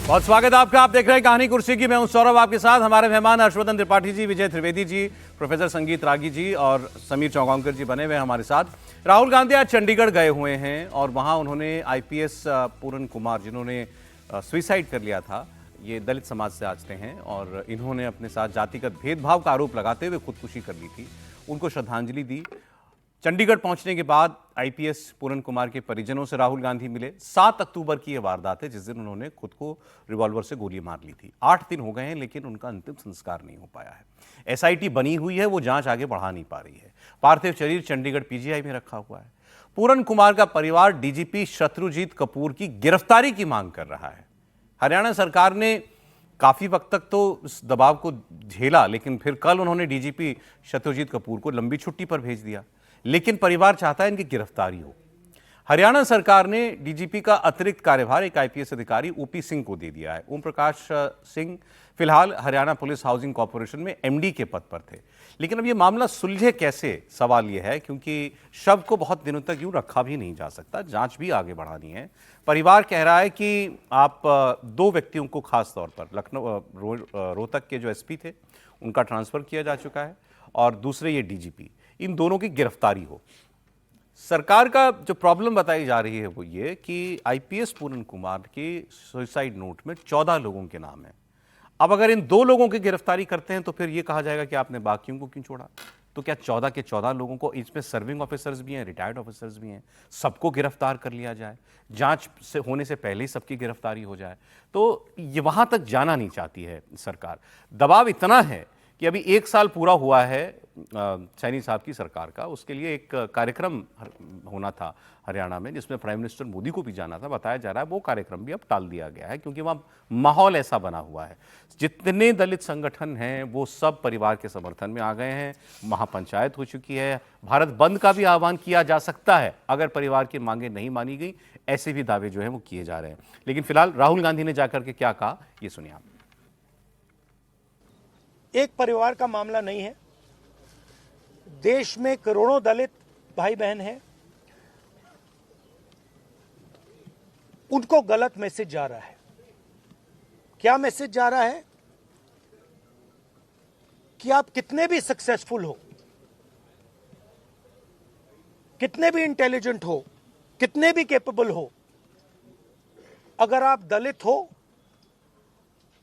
बहुत स्वागत है आपका। आप देख रहे हैं कहानी कुर्सी की। मैं हूं सौरभ आपके साथ। हमारे मेहमान हर्षवर्धन त्रिपाठी जी, विजय त्रिवेदी जी, प्रोफेसर संगीत रागी जी और समीर चौगांवकर जी बने हुए हमारे साथ। राहुल गांधी आज चंडीगढ़ गए हुए हैं और वहां उन्होंने आईपीएस पूरन कुमार, जिन्होंने सुइसाइड कर लिया था, ये दलित समाज से आते हैं और इन्होंने अपने साथ जातिगत भेदभाव का आरोप लगाते हुए खुदकुशी कर ली थी, उनको श्रद्धांजलि दी। चंडीगढ़ पहुंचने के बाद आईपीएस पूरन कुमार के परिजनों से राहुल गांधी मिले। 7 अक्टूबर की यह वारदात है जिस दिन उन्होंने खुद को रिवॉल्वर से गोली मार ली थी। 8 दिन हो गए हैं लेकिन उनका अंतिम संस्कार नहीं हो पाया है। एसआईटी बनी हुई है, वो जांच आगे बढ़ा नहीं पा रही है। पार्थिव शरीर चंडीगढ़ पीजीआई में रखा हुआ है। पूरन कुमार का परिवार डीजीपी शत्रुजीत कपूर की गिरफ्तारी की मांग कर रहा है। हरियाणा सरकार ने काफी वक्त तक तो इस दबाव को झेला, लेकिन फिर कल उन्होंने डीजीपी शत्रुजीत कपूर को लंबी छुट्टी पर भेज दिया। लेकिन परिवार चाहता है इनकी गिरफ्तारी हो। हरियाणा सरकार ने डीजीपी का अतिरिक्त कार्यभार एक आईपीएस अधिकारी ओपी सिंह को दे दिया है। ओम प्रकाश सिंह फिलहाल हरियाणा पुलिस हाउसिंग कॉर्पोरेशन में एमडी के पद पर थे। लेकिन अब यह मामला सुलझे कैसे, सवाल यह है, क्योंकि शव को बहुत दिनों तक यूं रखा भी नहीं जा सकता, जांच भी आगे बढ़ानी है। परिवार कह रहा है कि आप 2 व्यक्तियों को खास तौर पर लखनऊ रोहतक के जो एसपी थे उनका ट्रांसफर किया जा चुका है और दूसरे ये डीजीपी, इन दोनों की गिरफ्तारी हो। सरकार का जो प्रॉब्लम बताई जा रही है वो ये कि आईपीएस पूरन कुमार के सुसाइड नोट में 14 लोगों के नाम हैं। अब अगर इन 2 लोगों की गिरफ्तारी करते हैं तो फिर ये कहा जाएगा कि आपने बाकियों को क्यों छोड़ा। तो क्या 14 के 14 लोगों को, इसमें सर्विंग ऑफिसर्स भी हैं, रिटायर्ड ऑफिसर्स भी हैं, सबको गिरफ्तार कर लिया जाए, जांच से होने से पहले ही सबकी गिरफ्तारी हो जाए? तो ये वहां तक जाना नहीं चाहती है सरकार। दबाव इतना है कि अभी 1 साल पूरा हुआ है सैनी साहब की सरकार का। उसके लिए एक कार्यक्रम होना था हरियाणा में जिसमें प्राइम मिनिस्टर मोदी को भी जाना था। बताया जा रहा है वो कार्यक्रम भी अब टाल दिया गया है क्योंकि वहाँ माहौल ऐसा बना हुआ है। जितने दलित संगठन हैं वो सब परिवार के समर्थन में आ गए हैं। महापंचायत हो चुकी है। भारत बंद का भी आह्वान किया जा सकता है अगर परिवार की मांगें नहीं मानी गई। ऐसे भी दावे जो है वो किए जा रहे हैं। लेकिन फिलहाल राहुल गांधी ने जाकर के क्या कहा, ये सुनिए आप। एक परिवार का मामला नहीं है। देश में करोड़ों दलित भाई बहन हैं, उनको गलत मैसेज जा रहा है। क्या मैसेज जा रहा है? कि आप कितने भी सक्सेसफुल हो, कितने भी इंटेलिजेंट हो, कितने भी कैपेबल हो, अगर आप दलित हो,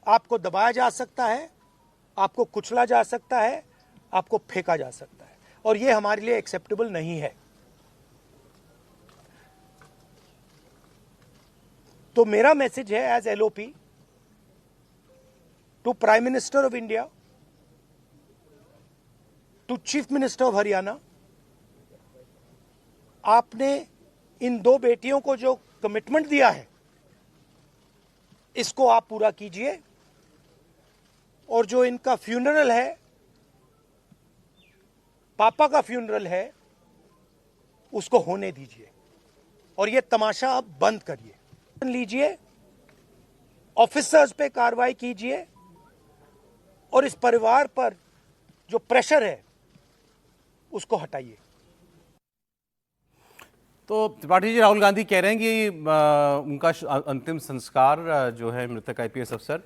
आपको दबाया जा सकता है, आपको कुचला जा सकता है, आपको फेंका जा सकता है, और यह हमारे लिए एक्सेप्टेबल नहीं है। तो मेरा मैसेज है as LOP to prime minister of India, to chief minister of Haryana, आपने इन 2 बेटियों को जो कमिटमेंट दिया है इसको आप पूरा कीजिए, और जो इनका फ्यूनरल है, पापा का फ्यूनरल है, उसको होने दीजिए और ये तमाशा अब बंद करिए। लीजिए, ऑफिसर्स पे कार्रवाई कीजिए और इस परिवार पर जो प्रेशर है उसको हटाइए। तो त्रिपाठी जी, राहुल गांधी कह रहे हैं कि उनका अंतिम संस्कार जो है मृतक आईपीएस अफसर,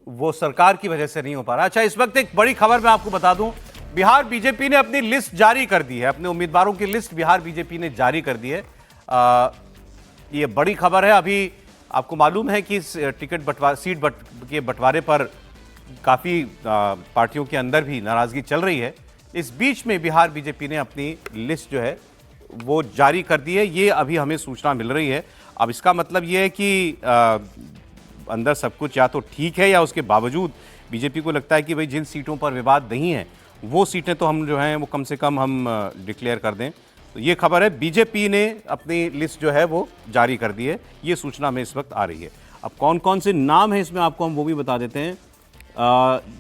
वो सरकार की वजह से नहीं हो पा रहा। अच्छा, इस वक्त एक बड़ी खबर मैं आपको बता दूं, बिहार बीजेपी ने अपनी लिस्ट जारी कर दी है। अपने उम्मीदवारों की लिस्ट बिहार बीजेपी ने जारी कर दी है। ये बड़ी खबर है। अभी आपको मालूम है कि सीट के बंटवारे पर काफ़ी पार्टियों के अंदर भी नाराजगी चल रही है। इस बीच में बिहार बीजेपी ने अपनी लिस्ट जो है वो जारी कर दी है। ये अभी हमें सूचना मिल रही है। अब इसका मतलब ये है कि अंदर सब कुछ या तो ठीक है या उसके बावजूद बीजेपी को लगता है कि भाई जिन सीटों पर विवाद नहीं है वो सीटें तो हम जो हैं वो कम से कम हम डिक्लेयर कर दें। तो ये खबर है, बीजेपी ने अपनी लिस्ट जो है वो जारी कर दी है। ये सूचना हमें इस वक्त आ रही है। अब कौन कौन से नाम हैं इसमें आपको हम वो भी बता देते हैं।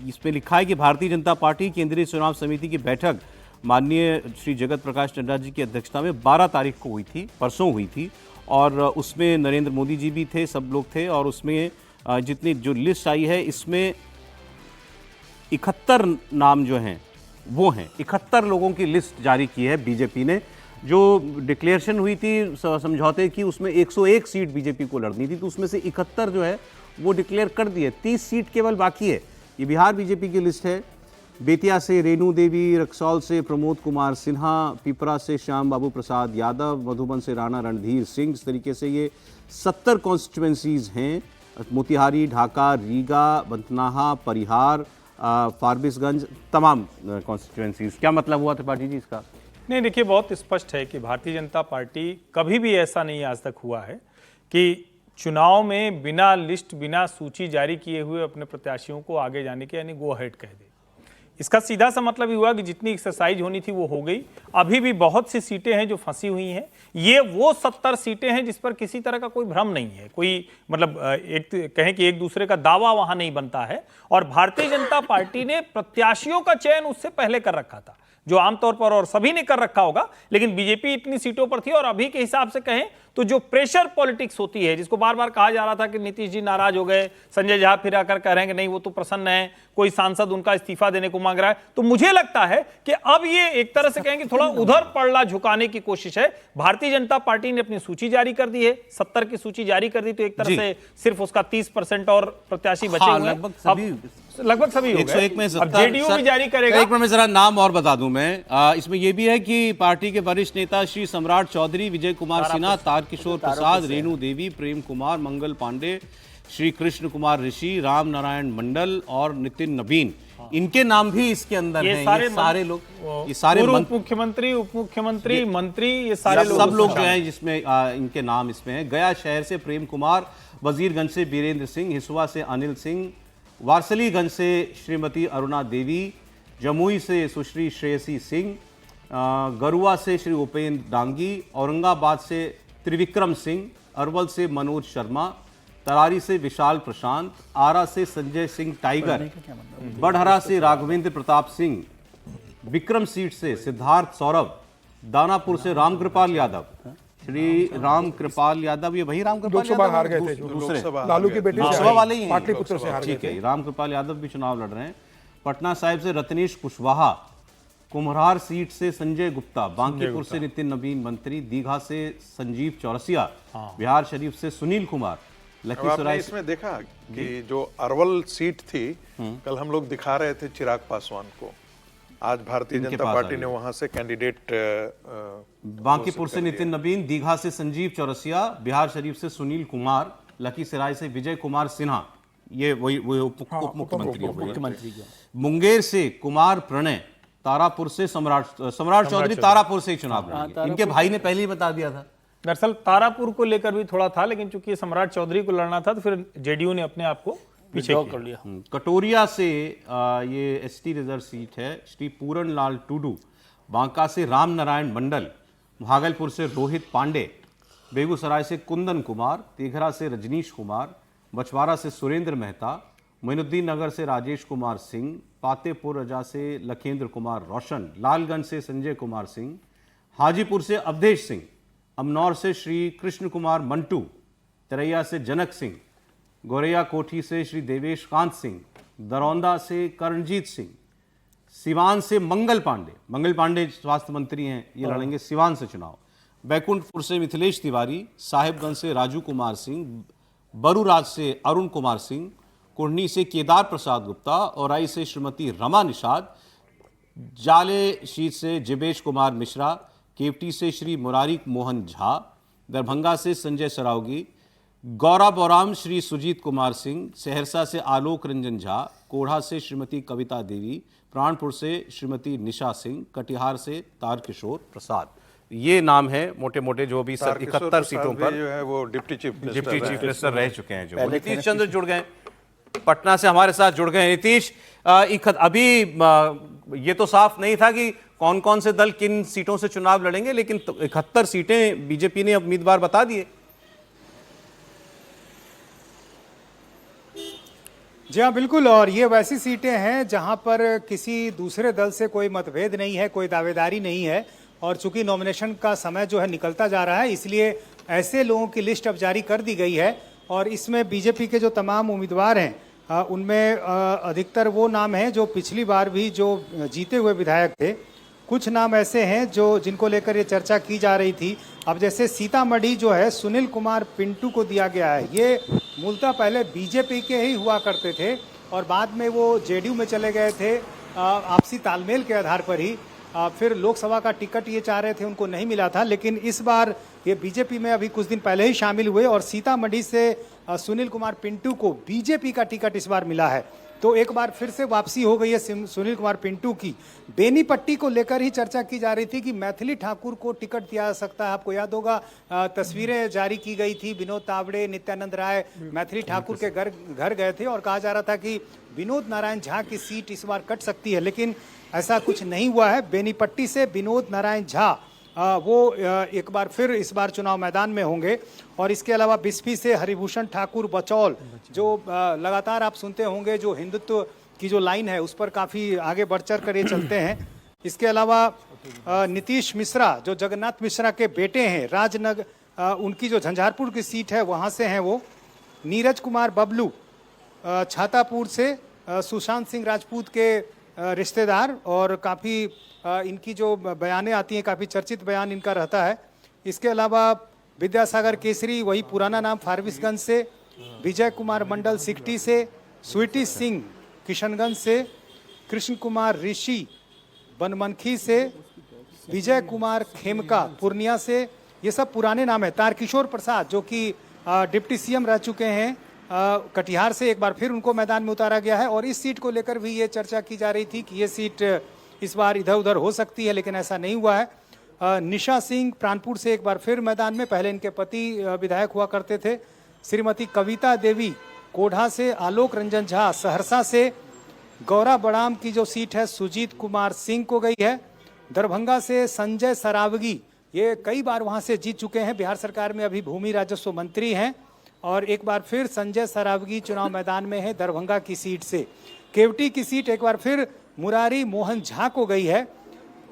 इसमें लिखा है कि भारतीय जनता पार्टी केंद्रीय चुनाव समिति की बैठक माननीय श्री जगत प्रकाश नड्डा जी की अध्यक्षता में 12 तारीख को हुई थी, परसों हुई थी, और उसमें नरेंद्र मोदी जी भी थे, सब लोग थे। और उसमें जितनी जो लिस्ट आई है इसमें 71 नाम जो हैं वो हैं। 71 लोगों की लिस्ट जारी की है बीजेपी ने। जो डिक्लेरेशन हुई थी समझौते की, उसमें 101 सीट बीजेपी को लड़नी थी, तो उसमें से 71 जो है वो डिक्लेयर कर दिए। 30 सीट केवल बाकी है। ये बिहार बीजेपी की लिस्ट है। बेतिया से रेणु देवी, रक्सौल से प्रमोद कुमार सिन्हा, पिपरा से श्याम बाबू प्रसाद यादव, मधुबन से राणा रणधीर सिंह। इस तरीके से ये 70 कॉन्स्टिट्यूएंसीज हैं। मोतिहारी, ढाका, रीगा, बंतनाहा, परिहार, फारबिसगंज, तमाम कॉन्स्टिट्यूएंसीज। क्या मतलब हुआ त्रिपाठी जी इसका? नहीं, देखिए, बहुत स्पष्ट है कि भारतीय जनता पार्टी कभी भी ऐसा नहीं आज तक हुआ है कि चुनाव में बिना लिस्ट, बिना सूची जारी किए हुए अपने प्रत्याशियों को आगे जाने के यानी गो अहेड कह दे। इसका सीधा सा मतलब ये हुआ कि जितनी एक्सरसाइज होनी थी वो हो गई। अभी भी बहुत सी सीटें हैं जो फंसी हुई हैं। ये वो 70 सीटें हैं जिस पर किसी तरह का कोई भ्रम नहीं है, कोई मतलब एक कहें कि एक दूसरे का दावा वहां नहीं बनता है। और भारतीय जनता पार्टी ने प्रत्याशियों का चयन उससे पहले कर रखा था, जो आमतौर पर और सभी ने कर रखा होगा, लेकिन बीजेपी इतनी सीटों पर थी। और अभी के हिसाब से कहें तो जो प्रेशर पॉलिटिक्स होती है, जिसको बार बार कहा जा रहा था कि नीतीश जी नाराज हो गए, संजय झा फिर आकर कह रहे हैं कि नहीं वो तो प्रसन्न है, कोई सांसद उनका इस्तीफा देने को मांग रहा है, तो मुझे लगता है कि अब ये एक तरह से कहेंगे थोड़ा उधर पड़ला झुकाने की कोशिश है। भारतीय जनता पार्टी ने अपनी सूची जारी कर दी है, 70 की सूची जारी कर दी, तो एक तरह से सिर्फ उसका 30% और प्रत्याशी बचे हुए हैं। लगभग सभी हो गए। 101 में अब जेडीयू भी जारी करेगा। एक मिनट में जरा नाम और बता दूं मैं। इसमें यह भी है कि पार्टी के वरिष्ठ नेता श्री सम्राट चौधरी, विजय कुमार सिन्हा, तारकिशोर प्रसाद, रेणु देवी, प्रेम कुमार, मंगल पांडे, श्री कृष्ण कुमार ऋषि, राम नारायण मंडल और नितिन नवीन, इनके नाम भी इसके अंदर हैं। ये सारे लोग, ये सारे मुख्यमंत्री, उप मुख्यमंत्री, मंत्री, ये सारे सब लोग जो हैं जिसमें इनके नाम इसमें हैं। गया शहर से प्रेम कुमार, वजीरगंज से बीरेंद्र सिंह, हिसुआ से अनिल सिंह, वारसलीगंज से श्रीमती अरुणा देवी, जमुई से सुश्री श्रेयसी सिंह, गरुआ से श्री उपेंद्र डांगी, औरंगाबाद से त्रिविक्रम सिंह, अरवल से मनोज शर्मा, तरारी से विशाल प्रशांत, आरा से संजय सिंह टाइगर, बड़हरा से राघवेंद्र प्रताप सिंह, विक्रम सीट से सिद्धार्थ सौरभ, दानापुर से रामकृपाल यादव, श्री राम कृपाल यादव, ये वही राम कृपाल यादव हार गए थे, दूसरे लालू की बेटी लोकसभा वाले ही हैं। पाटलिपुत्र से हार गए ठीक है, राम कृपाल यादव भी चुनाव लड़ रहे हैं। पटना साहिब से रत्नेश कुशवाहा, कुम्हरार सीट से संजय गुप्ता, बांकीपुर से नितिन नवीन मंत्री, दीघा से संजीव चौरसिया, बिहार शरीफ से सुनील कुमार, आपने इसमें देखा कि जो अरवल सीट थी, कल हम लोग दिखा रहे थे चिराग पासवान को, आज भारतीय जनता पार्टी ने वहां से कैंडिडेट, बांकीपुर से नितिन नवीन, दीघा से संजीव चौरसिया, बिहार शरीफ से सुनील कुमार, लखीसराय से विजय कुमार सिन्हा, ये वही उप मुख्यमंत्री, मुंगेर से कुमार प्रणय, तारापुर से सम्राट चौधरी तारापुर से चुनाव लड़ेंगे। इनके भाई ने पहले ही बता दिया था। दरअसल तारापुर को लेकर भी थोड़ा था, लेकिन चूंकि सम्राट चौधरी को लड़ना था तो फिर जेडीयू ने अपने आप को पीछे कर लिया। कटोरिया से ये एसटी रिजर्व सीट है, श्री पूरन लाल टूडू, बांका से राम नारायण मंडल, भागलपुर से रोहित पांडे, बेगूसराय से कुंदन कुमार, तेघरा से रजनीश कुमार, बछवाड़ा से सुरेंद्र मेहता, मोइनुद्दीन नगर से राजेश कुमार सिंह, पातेपुर रजा से लखेंद्र कुमार रोशन, लालगंज से संजय कुमार सिंह, हाजीपुर से अवधेश सिंह, अमनौर से श्री कृष्ण कुमार मंटू, तरैया से जनक सिंह, गोरैया कोठी से श्री देवेश कांत सिंह, दरौंदा से करणजीत सिंह, सिवान से मंगल पांडे स्वास्थ्य मंत्री हैं, ये लड़ेंगे सिवान से चुनाव, बैकुंठपुर से मिथिलेश तिवारी, साहिबगंज से राजू कुमार सिंह, बरूराज से अरुण कुमार सिंह, कुर्नी से केदार प्रसाद गुप्ता, औराई से श्रीमती रमा निषाद, जाले शीत से जिबेश कुमार मिश्रा, केवटी से श्री मुरारी मोहन झा, दरभंगा से संजय सरावगी, गौरा बौराम श्री सुजीत कुमार सिंह, सहरसा से आलोक रंजन झा, कोढ़ा से श्रीमती कविता देवी, प्राणपुर से श्रीमती निशा सिंह, कटिहार से तारकिशोर प्रसाद। ये नाम है मोटे मोटे जो भी 71 सीटों पर जो है वो डिप्टी चीफ मिनिस्टर रह चुके हैं। जो नीतीश चंद्र जुड़ गए पटना से, हमारे साथ जुड़ गए। नीतीश, अभी ये तो साफ नहीं था कि कौन कौन से दल किन सीटों से चुनाव लड़ेंगे, लेकिन 71 सीटें बीजेपी ने उम्मीदवार बता दिए। जी हाँ, बिल्कुल। और ये वैसी सीटें हैं जहां पर किसी दूसरे दल से कोई मतभेद नहीं है, कोई दावेदारी नहीं है। और चूंकि नॉमिनेशन का समय जो है निकलता जा रहा है, इसलिए ऐसे लोगों की लिस्ट अब जारी कर दी गई है। और इसमें बीजेपी के जो तमाम उम्मीदवार हैं उनमें अधिकतर वो नाम हैं जो पिछली बार भी जो जीते हुए विधायक थे। कुछ नाम ऐसे हैं जो जिनको लेकर ये चर्चा की जा रही थी। अब जैसे सीतामढ़ी जो है सुनील कुमार पिंटू को दिया गया है। ये मूलतः पहले बीजेपी के ही हुआ करते थे और बाद में वो जेडीयू में चले गए थे आपसी तालमेल के आधार पर ही। फिर लोकसभा का टिकट ये चाह रहे थे, उनको नहीं मिला था, लेकिन इस बार ये बीजेपी में अभी कुछ दिन पहले ही शामिल हुए और सीतामढ़ी से सुनील कुमार पिंटू को बीजेपी का टिकट इस बार मिला है। तो एक बार फिर से वापसी हो गई है सुनील कुमार पिंटू की। बेनीपट्टी को लेकर ही चर्चा की जा रही थी कि मैथिली ठाकुर को टिकट दिया जा सकता है। आपको याद होगा तस्वीरें जारी की गई थी, विनोद तावड़े, नित्यानंद राय मैथिली ठाकुर के घर गए थे और कहा जा रहा था कि विनोद नारायण झा की सीट इस बार कट सकती है, लेकिन ऐसा कुछ नहीं हुआ है। बेनीपट्टी से विनोद नारायण झा वो एक बार फिर इस बार चुनाव मैदान में होंगे और इसके अलावा बिस्फी से हरिभूषण ठाकुर बचौल, जो लगातार आप सुनते होंगे, जो हिंदुत्व की जो लाइन है उस पर काफ़ी आगे बढ़ चढ़ कर ये चलते हैं। इसके अलावा नीतीश मिश्रा जो जगन्नाथ मिश्रा के बेटे हैं, राजनगर उनकी जो झंझारपुर की सीट है वहाँ से हैं वो। नीरज कुमार बबलू छातापुर से सुशांत सिंह राजपूत के रिश्तेदार और काफ़ी इनकी जो बयानें आती हैं, काफ़ी चर्चित बयान इनका रहता है। इसके अलावा विद्यासागर केसरी, वही पुराना नाम, फारबिसगंज से। विजय कुमार मंडल सिकटी से। स्वीटी सिंह किशनगंज से। कृष्ण कुमार ऋषि बनमनखी से। विजय कुमार खेमका पूर्णिया से। ये सब पुराने नाम हैं। तारकिशोर प्रसाद जो कि डिप्टी सीएम रह चुके हैं कटिहार से, एक बार फिर उनको मैदान में उतारा गया है और इस सीट को लेकर भी ये चर्चा की जा रही थी कि ये सीट इस बार इधर उधर हो सकती है, लेकिन ऐसा नहीं हुआ है। निशा सिंह प्राणपुर से एक बार फिर मैदान में, पहले इनके पति विधायक हुआ करते थे। श्रीमती कविता देवी कोढ़ा से। आलोक रंजन झा सहरसा से। गौरा बड़ाम की जो सीट है सुजीत कुमार सिंह को गई है। दरभंगा से संजय सरावगी, ये कई बार वहाँ से जीत चुके हैं, बिहार सरकार में अभी भूमि राजस्व मंत्री हैं और एक बार फिर संजय सरावगी चुनाव मैदान में है दरभंगा की सीट से। केवटी की सीट एक बार फिर मुरारी मोहन झा को गई है।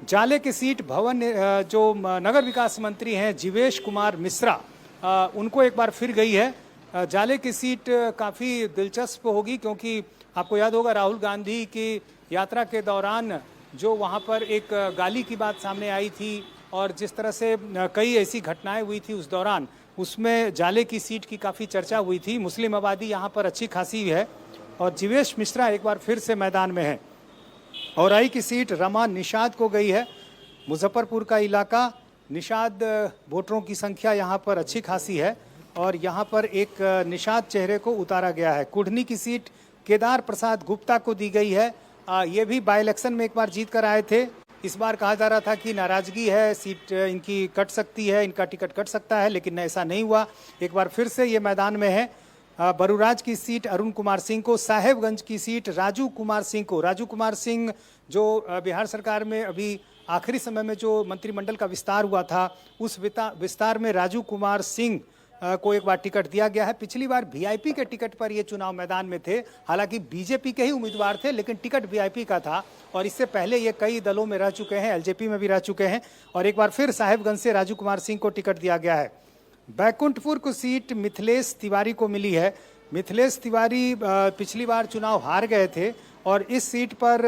जाले की सीट भवन जो नगर विकास मंत्री हैं जीवेश कुमार मिश्रा, उनको एक बार फिर गई है। जाले की सीट काफ़ी दिलचस्प होगी क्योंकि आपको याद होगा राहुल गांधी की यात्रा के दौरान जो वहाँ पर एक गाली की बात सामने आई थी और जिस तरह से कई ऐसी घटनाएं हुई थी उस दौरान, उसमें जाले की सीट की काफ़ी चर्चा हुई थी। मुस्लिम आबादी यहाँ पर अच्छी खासी है और जीवेश मिश्रा एक बार फिर से मैदान में है। औराई की सीट रमा निषाद को गई है। मुजफ्फरपुर का इलाका, निषाद वोटरों की संख्या यहाँ पर अच्छी खासी है और यहाँ पर एक निषाद चेहरे को उतारा गया है। कुढ़नी की सीट केदार प्रसाद गुप्ता को दी गई है। ये भी बाई इलेक्शन में एक बार जीत कर आए थे। इस बार कहा जा रहा था कि नाराजगी है, सीट इनकी कट सकती है, इनका टिकट कट सकता है, लेकिन ऐसा नहीं हुआ। एक बार फिर से ये मैदान में है। बरूराज की सीट अरुण कुमार सिंह को। साहेबगंज की सीट राजू कुमार सिंह को। राजू कुमार सिंह जो बिहार सरकार में अभी आखिरी समय में जो मंत्रिमंडल का विस्तार हुआ था, उस विस्तार में राजू कुमार सिंह को एक बार टिकट दिया गया है। पिछली बार वीआईपी के टिकट पर ये चुनाव मैदान में थे, हालांकि बीजेपी के ही उम्मीदवार थे, लेकिन टिकट वीआईपी का था और इससे पहले ये कई दलों में रह चुके हैं, एलजेपी में भी रह चुके हैं और एक बार फिर साहेबगंज से राजू कुमार सिंह को टिकट दिया गया है। बैकुंठपुर को सीट मिथिलेश तिवारी को मिली है। मिथिलेश तिवारी पिछली बार चुनाव हार गए थे और इस सीट पर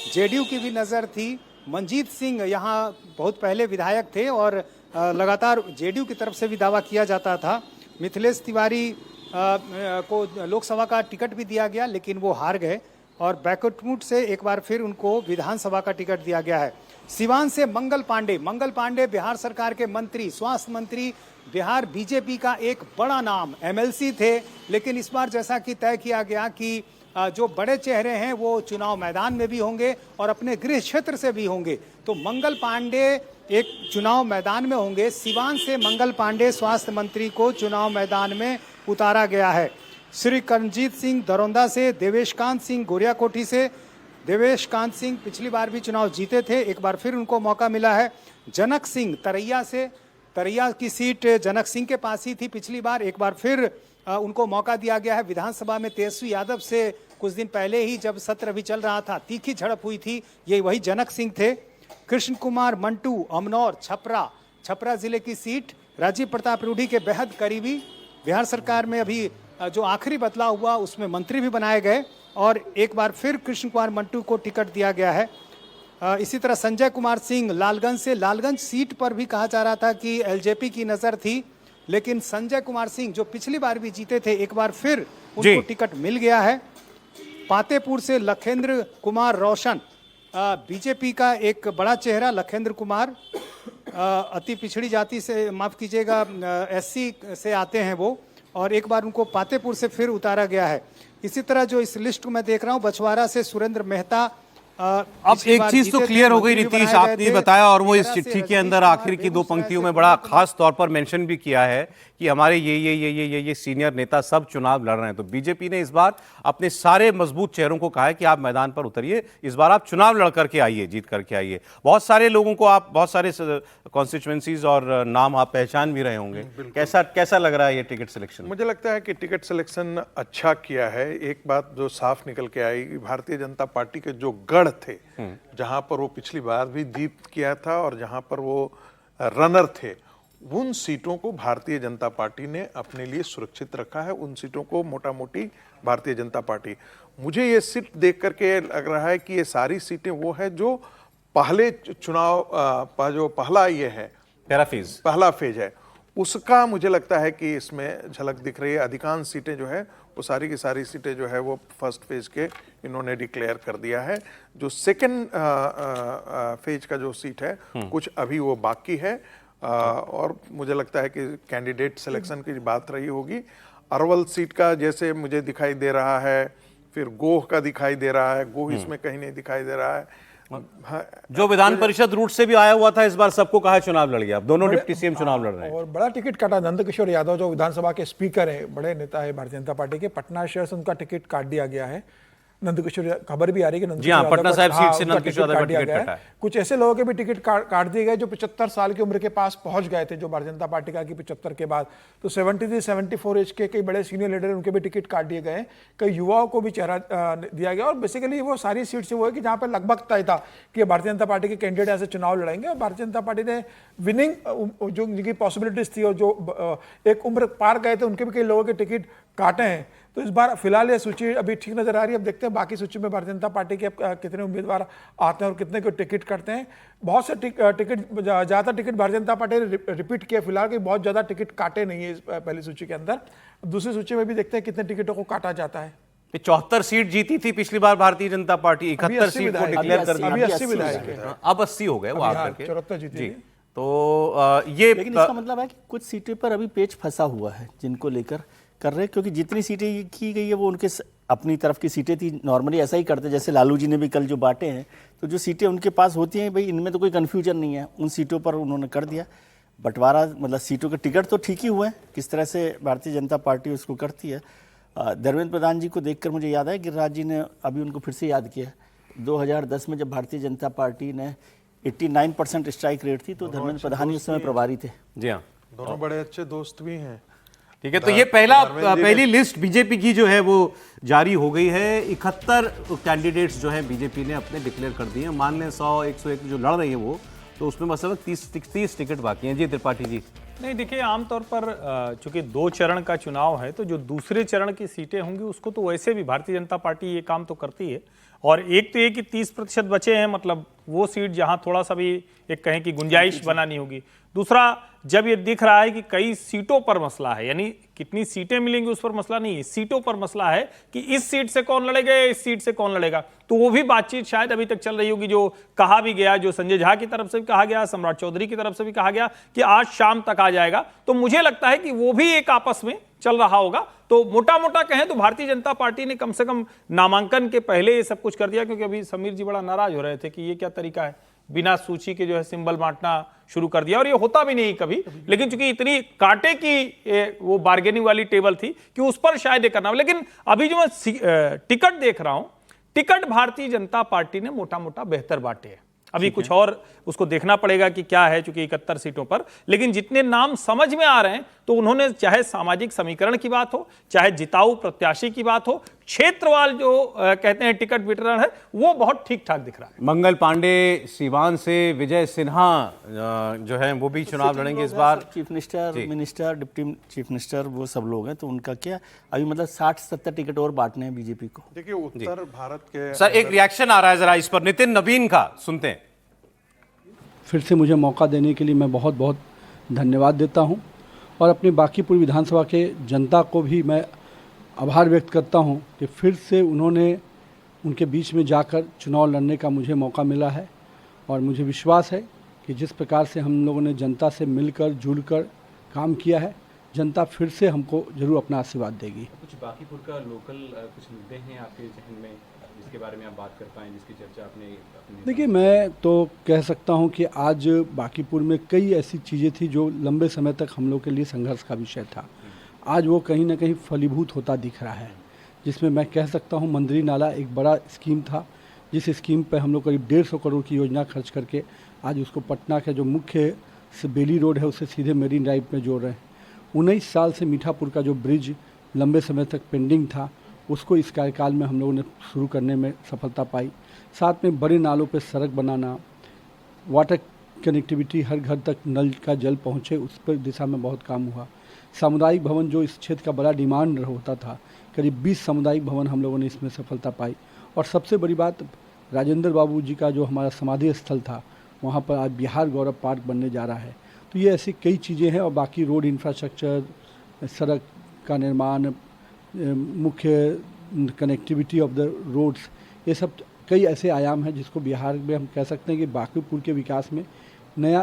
जेडीयू की भी नज़र थी। मंजीत सिंह यहाँ बहुत पहले विधायक थे और लगातार जेडीयू की तरफ से भी दावा किया जाता था। मिथिलेश तिवारी को लोकसभा का टिकट भी दिया गया, लेकिन वो हार गए और बैकुंठपुर से एक बार फिर उनको विधानसभा का टिकट दिया गया है। सिवान से मंगल पांडे बिहार सरकार के मंत्री, स्वास्थ्य मंत्री, बिहार बीजेपी का एक बड़ा नाम, एमएलसी थे, लेकिन इस बार जैसा कि तय किया गया कि जो बड़े चेहरे हैं वो चुनाव मैदान में भी होंगे और अपने गृह क्षेत्र से भी होंगे, तो मंगल पांडे एक चुनाव मैदान में होंगे। सिवान से मंगल पांडे स्वास्थ्य मंत्री को चुनाव मैदान में उतारा गया है। श्री करणजीत सिंह दरौंदा से। देवेशकांत सिंह गोरियाकोठी से। देवेशकांत सिंह पिछली बार भी चुनाव जीते थे, एक बार फिर उनको मौका मिला है। जनक सिंह तरैया से। तरैया की सीट जनक सिंह के पास ही थी पिछली बार, एक बार फिर उनको मौका दिया गया है। विधानसभा में तेजस्वी यादव से कुछ दिन पहले ही जब सत्र अभी चल रहा था, तीखी झड़प हुई थी, ये वही जनक सिंह थे। कृष्ण कुमार मंटू अमनौर छपरा जिले की सीट। राजीव प्रताप रूढ़ी के बेहद करीबी, बिहार सरकार में अभी जो आखिरी बदलाव हुआ उसमें मंत्री भी बनाए गए और एक बार फिर कृष्ण कुमार मंटू को टिकट दिया गया है। इसी तरह संजय कुमार सिंह लालगंज से, लालगंज सीट पर भी कहा जा रहा था कि एलजेपी की नजर थी, लेकिन संजय कुमार सिंह जो पिछली बार भी जीते थे, एक बार फिर उनको टिकट मिल गया है। पातेपुर से लखेंद्र कुमार रोशन, बीजेपी का एक बड़ा चेहरा लखेंद्र कुमार, अति पिछड़ी जाति से, माफ कीजिएगा, एससी से आते हैं वो, और एक बार उनको पातेपुर से फिर उतारा गया है। इसी तरह जो इस लिस्ट को मैं देख रहा हूं, बछवाड़ा से सुरेंद्र मेहता। अब एक चीज तो क्लियर हो गई नीतीश, आपने बताया, और वो इस चिट्ठी के अंदर आखिर की 2 पंक्तियों में बड़ा खास तौर पर मेंशन भी किया है कि हमारे ये सीनियर नेता सब चुनाव लड़ रहे हैं। तो बीजेपी ने इस बार अपने सारे मजबूत चेहरों को कहा है कि आप मैदान पर उतरिए, इस बार आप चुनाव लड़ करके आइए, जीत करके आइए। बहुत सारे लोगों को आप, बहुत सारे कॉन्स्टिट्यूएंसीज और नाम आप पहचान भी रहे होंगे। कैसा लग रहा है ये टिकट सिलेक्शन? मुझे लगता है कि टिकट सिलेक्शन अच्छा किया है। एक बात जो साफ निकल के आई, भारतीय जनता पार्टी के जो गढ़ थे, जहां पर वो पिछली बार भी जीत किया था और जहां पर वो रनर थे, उन सीटों को भारतीय जनता पार्टी ने अपने लिए सुरक्षित रखा है। उन सीटों को मोटा मोटी भारतीय जनता पार्टी, मुझे ये सीट देख करके लग रहा है कि ये सारी सीटें वो है जो पहले चुनाव जो पहला ये है, पहला फेज है, उसका मुझे लगता है कि इसमें झलक दिख रही है। अधिकांश सीटें जो है वो सारी की सारी सीटें जो है वो फर्स्ट फेज के इन्होंने डिक्लेयर कर दिया है। जो सेकंड फेज का जो सीट है कुछ अभी वो बाकी है, और मुझे लगता है कि कैंडिडेट सिलेक्शन की बात रही होगी। अरवल सीट का जैसे मुझे दिखाई दे रहा है, फिर गोह का दिखाई दे रहा है, गोह इसमें कहीं नहीं दिखाई दे रहा है। जो विधान परिषद रूट से भी आया हुआ था, इस बार सबको कहा चुनाव लड़िए, अब दोनों डिप्टी सीएम चुनाव लड़ रहे हैं। और बड़ा टिकट काटा। नंदकिशोर यादव जो विधानसभा के स्पीकर हैं, बड़े नेता है भारतीय जनता पार्टी के, पटना शहर से उनका टिकट काट दिया गया है। नंदकिशोर, खबर भी आ रही है कि नंदकिशोर पटना साहिब सीट से नंदकिशोर यादव का टिकट कटा है। कुछ ऐसे लोगों के भी टिकट काट दिए गए जो 75 साल की उम्र के पास पहुंच गए थे, जो भारतीय जनता पार्टी का कि 75 के बाद, तो 73-74 एज के कई बड़े सीनियर लीडर, उनके भी टिकट काट दिए गए। कई युवाओं को भी चेहरा दिया गया। और बेसिकली वो सारी सीट से वो है कि जहां पर लगभग तय था कि भारतीय जनता पार्टी के कैंडिडेट ऐसे चुनाव लड़ेंगे, और भारतीय जनता पार्टी ने विनिंग जो जिनकी पॉसिबिलिटीज थी और जो एक उम्र पार गए थे, उनके भी कई लोगों के टिकट काटे हैं। तो इस बार फिलहाल ये सूची अभी ठीक नजर आ रही है। अब देखते हैं बाकी सूची में भारतीय जनता पार्टी के कितने उम्मीदवार आते हैं और कितने को टिकट करते हैं। बहुत से टिकट, ज़्यादा टिकट भारतीय जनता पार्टी ने रिपीट किया फिलहाल, कि बहुत ज़्यादा टिकट काटे नहीं है इस पहली सूची के अंदर। दूसरी सूची में भी देखते हैं कितने टिकटों को काटा जाता है। 74 सीट जीती थी पिछली बार भारतीय जनता पार्टी, 71 सीट को डिक्लेयर कर दिया। अभी 80 विधायक, अब 80 हो गए वो आकर के। 74 जीती। तो ये लेकिन इसका मतलब है कि कुछ सीटें पर अभी पेच फंसा हुआ है, जिनको लेकर कर रहे हैं, क्योंकि जितनी सीटें की गई है वो उनके अपनी तरफ की सीटें थी। नॉर्मली ऐसा ही करते, जैसे लालू जी ने भी कल जो बांटे हैं, तो जो सीटें उनके पास होती हैं, भाई इनमें तो कोई कन्फ्यूजन नहीं है, उन सीटों पर उन्होंने कर दिया बंटवारा। मतलब सीटों के टिकट तो ठीक ही हुए हैं, किस तरह से भारतीय जनता पार्टी उसको करती है। धर्मेंद्र प्रधान जी को देखकर मुझे याद है, गिरिराज जी ने अभी उनको फिर से याद किया, 2010 में जब भारतीय जनता पार्टी ने 89% स्ट्राइक रेट थी, तो धर्मेंद्र प्रधान ही उस समय प्रभारी थे। जी हाँ, दोनों बड़े अच्छे दोस्त भी हैं। ठीक है, तो ये पहली लिस्ट बीजेपी की जो है वो जारी हो गई है। 71 कैंडिडेट्स जो है बीजेपी ने अपने डिक्लेयर कर दिए हैं। मान लें 100-101 जो लड़ रही है वो, तो उसमें मतलब 30 टिकट बाकी हैं। जी त्रिपाठी जी। नहीं, देखिए, आमतौर पर चूंकि 2 चरण का चुनाव है, तो जो दूसरे चरण की सीटें होंगी उसको तो वैसे भी भारतीय जनता पार्टी ये काम तो करती है। और एक तो ये कि 30% बचे हैं, मतलब वो सीट जहां थोड़ा सा भी एक कहें कि गुंजाइश बनानी होगी। दूसरा, जब ये दिख रहा है कि कई सीटों पर मसला है, यानी कितनी सीटें मिलेंगी उस पर मसला नहीं है, सीटों पर मसला है कि इस सीट से कौन लड़ेगा, इस सीट से कौन लड़ेगा, तो वो भी बातचीत शायद अभी तक चल रही होगी। जो कहा भी गया, जो संजय झा की तरफ से भी कहा गया, सम्राट चौधरी की तरफ से भी कहा गया कि आज शाम तक आ जाएगा, तो मुझे लगता है कि वो भी एक आपस में चल रहा होगा। तो मोटा मोटा कहें तो भारतीय जनता पार्टी ने कम से कम नामांकन के पहले ये सब कुछ कर दिया, क्योंकि अभी समीर जी बड़ा नाराज हो रहे थे कि ये क्या तरीका है, बिना सूची के जो है सिंबल बांटना शुरू कर दिया, और ये होता भी नहीं कभी। लेकिन चूंकि इतनी कांटे की वो बार्गेनिंग वाली टेबल थी कि उस पर शायद ये करना। लेकिन अभी जो मैं टिकट देख रहा हूं, टिकट भारतीय जनता पार्टी ने मोटा मोटा बेहतर बांटे हैं। अभी कुछ और उसको देखना पड़ेगा कि क्या है, चूंकि 71 सीटों पर, लेकिन जितने नाम समझ में आ रहे हैं तो उन्होंने चाहे सामाजिक समीकरण की बात हो, चाहे जिताऊ प्रत्याशी की बात हो, क्षेत्रवार जो कहते हैं टिकट वितरण है, वो बहुत ठीक ठाक दिख रहा है। मंगल पांडे सीवान से, विजय सिन्हा जो है वो भी चुनाव लड़ेंगे इस बार। Chief minister, deputy chief minister, वो सब लोग हैं, तो उनका क्या अभी मतलब 60-70 टिकट और बांटने हैं बीजेपी को। देखिए उत्तर भारत के सर एक रिएक्शन आ रहा है जरा इस पर, नितिन नवीन का, सुनते हैं। फिर से मुझे मौका देने के लिए मैं बहुत बहुत धन्यवाद देता हूं और अपनी बांकीपुर विधानसभा के जनता को भी मैं आभार व्यक्त करता हूं कि फिर से उन्होंने उनके बीच में जाकर चुनाव लड़ने का मुझे मौका मिला है। और मुझे विश्वास है कि जिस प्रकार से हम लोगों ने जनता से मिलकर जुलकर काम किया है, जनता फिर से हमको जरूर अपना आशीर्वाद देगी। कुछ बांकीपुर का लोकल कुछ मुद्दे हैं आपके जहन में जिसके बारे में आप बात कर पाएं, जिसकी चर्चा आपने अपने? देखिए, मैं तो कह सकता हूं कि आज बांकीपुर में कई ऐसी चीज़ें थी जो लंबे समय तक हम लोग के लिए संघर्ष का विषय था। आज वो कहीं ना कहीं फलीभूत होता दिख रहा है, जिसमें मैं कह सकता हूं मंदिरी नाला एक बड़ा स्कीम था, जिस स्कीम पे हम लोग करीब 150 करोड़ की योजना खर्च करके आज उसको पटना के जो मुख्य बेली रोड है उससे सीधे मेरीन ड्राइव में जोड़ रहे हैं। 19 साल से मीठापुर का जो ब्रिज लंबे समय तक पेंडिंग था, उसको इस कार्यकाल में हम लोगों ने शुरू करने में सफलता पाई। साथ में बड़े नालों पे सड़क बनाना, वाटर कनेक्टिविटी, हर घर तक नल का जल पहुँचे, उस पर दिशा में बहुत काम हुआ। सामुदायिक भवन जो इस क्षेत्र का बड़ा डिमांड होता था, करीब 20 सामुदायिक भवन हम लोगों ने इसमें सफलता पाई। और सबसे बड़ी बात, राजेंद्र बाबू जी का जो हमारा समाधि स्थल था, वहाँ पर आज बिहार गौरव पार्क बनने जा रहा है। तो ये ऐसी कई चीज़ें हैं। और बाकी रोड इंफ्रास्ट्रक्चर, सड़क का निर्माण, मुख्य कनेक्टिविटी ऑफ द रोड्स, ये सब कई ऐसे आयाम हैं जिसको बिहार में हम कह सकते हैं कि बांकीपुर के विकास में नया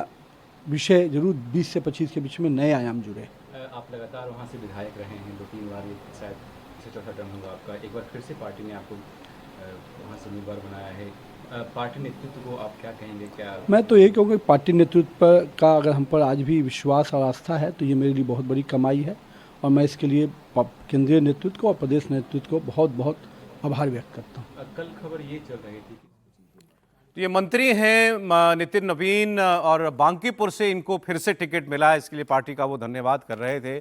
विषय जरूर 20 से 25 के बीच में नए आयाम जुड़े। आप लगातार वहाँ से विधायक रहे हैं, 2-3 बार, शायद इसे चौथा टर्म होगा आपका। एक बार फिर से पार्टी ने आपको वहाँ से उम्मीदवार बनाया है। पार्टी नेतृत्व को आप क्या कहेंगे? क्या मैं तो ये कहूँगा, पार्टी नेतृत्व का अगर हम पर आज भी विश्वास और आस्था है तो ये मेरे लिए बहुत बड़ी कमाई है। और मैं इसके लिए केंद्रीय नेतृत्व को और प्रदेश नेतृत्व को बहुत बहुत आभार व्यक्त करता हूँ। कल खबर ये चल रही थी तो ये मंत्री हैं नितिन नवीन, और बांकीपुर से इनको फिर से टिकट मिला, इसके लिए पार्टी का वो धन्यवाद कर रहे थे।